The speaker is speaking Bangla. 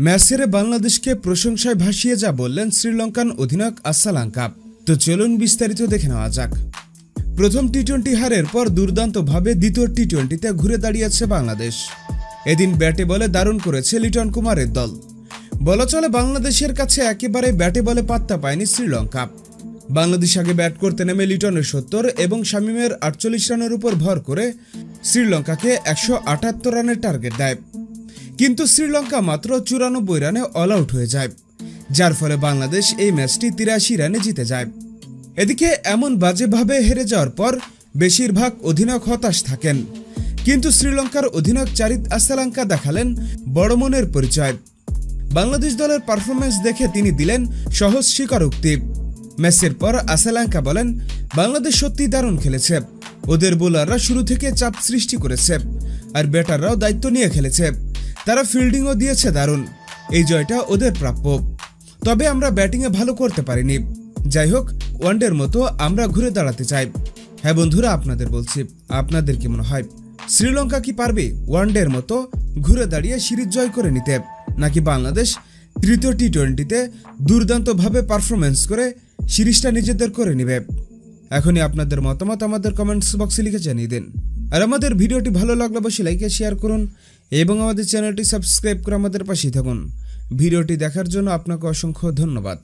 ম্যাচে বাংলাদেশকে প্রশংসায় ভাসিয়ে যা বললেন শ্রীলঙ্কান অধিনায়ক আসালাঙ্কা। তো চলুন বিস্তারিত দেখে নেওয়া যাক। প্রথম টি-20 হারের পর দুর্দান্তভাবে দ্বিতীয় টি-20তে ঘুরে দাঁড়িয়েছে বাংলাদেশ। এদিন ব্যাটে বলে দারুণ করেছে লিটন কুমারের দল। বলা চলে বাংলাদেশের কাছে একেবারে ব্যাটে বলে পাত্তা পায়নি শ্রীলঙ্কা। বাংলাদেশ আগে ব্যাট করতে নেমে লিটনের 70 এবং শামীমের 48 রানের উপর ভর করে শ্রীলঙ্কাকে 178 রানের টার্গেট দেয়, কিন্তু শ্রীলঙ্কা মাত্র 94 রানে অল আউট হয়ে যায়, যার ফলে বাংলাদেশ এই ম্যাচটি 83 রানে জিতে যায়। এদিকে এমন বাজেভাবে হেরে যাওয়ার পর বেশিরভাগ অধিনায়ক হতাশ থাকেন, কিন্তু শ্রীলঙ্কার অধিনায়ক চারিত আসালাঙ্কা দেখালেন বড় মনের পরিচয়। বাংলাদেশ দলের পারফরমেন্স দেখে তিনি দিলেন সহজ স্বীকারোক্তি। ম্যাচের পর আসালাঙ্কা বলেন, বাংলাদেশ সত্যি দারুণ খেলেছে, ওদের বোলাররা শুরু থেকে চাপ সৃষ্টি করেছে আর ব্যাটাররাও দায়িত্ব নিয়ে খেলেছে, তারা ফিল্ডিংও দিয়েছে দারুণ, এই জয়টা ওদের প্রাপ্য। তবে আমরা ব্যাটিংয়ে ভালো করতে পারিনি। যাই হোক, ওয়ানডের মতো আমরা ঘুরে দাঁড়াতে চাই। হ্যাঁ বন্ধুরা, আপনাদের বলছি, আপনাদের কি মনে হয় শ্রীলঙ্কা কি পারবে ওয়ানডের মতো ঘুরে দাঁড়িয়ে সিরিজ জয় করে নিতে, নাকি বাংলাদেশ তৃতীয় টি-20তে দুর্দান্তভাবে পারফরমেন্স করে সিরিজটা নিজেদের করে নেবে? এখনই আপনাদের মতামত আমাদের কমেন্টস বক্সে লিখে জানিয়ে দিন। আর আমাদের ভিডিওটি ভালো লাগলে অবশ্যই লাইক ও শেয়ার করুন এবং আমাদের চ্যানেলটি সাবস্ক্রাইব করে আমাদের পাশেই থাকুন। ভিডিওটি দেখার জন্য আপনাকে অসংখ্য ধন্যবাদ।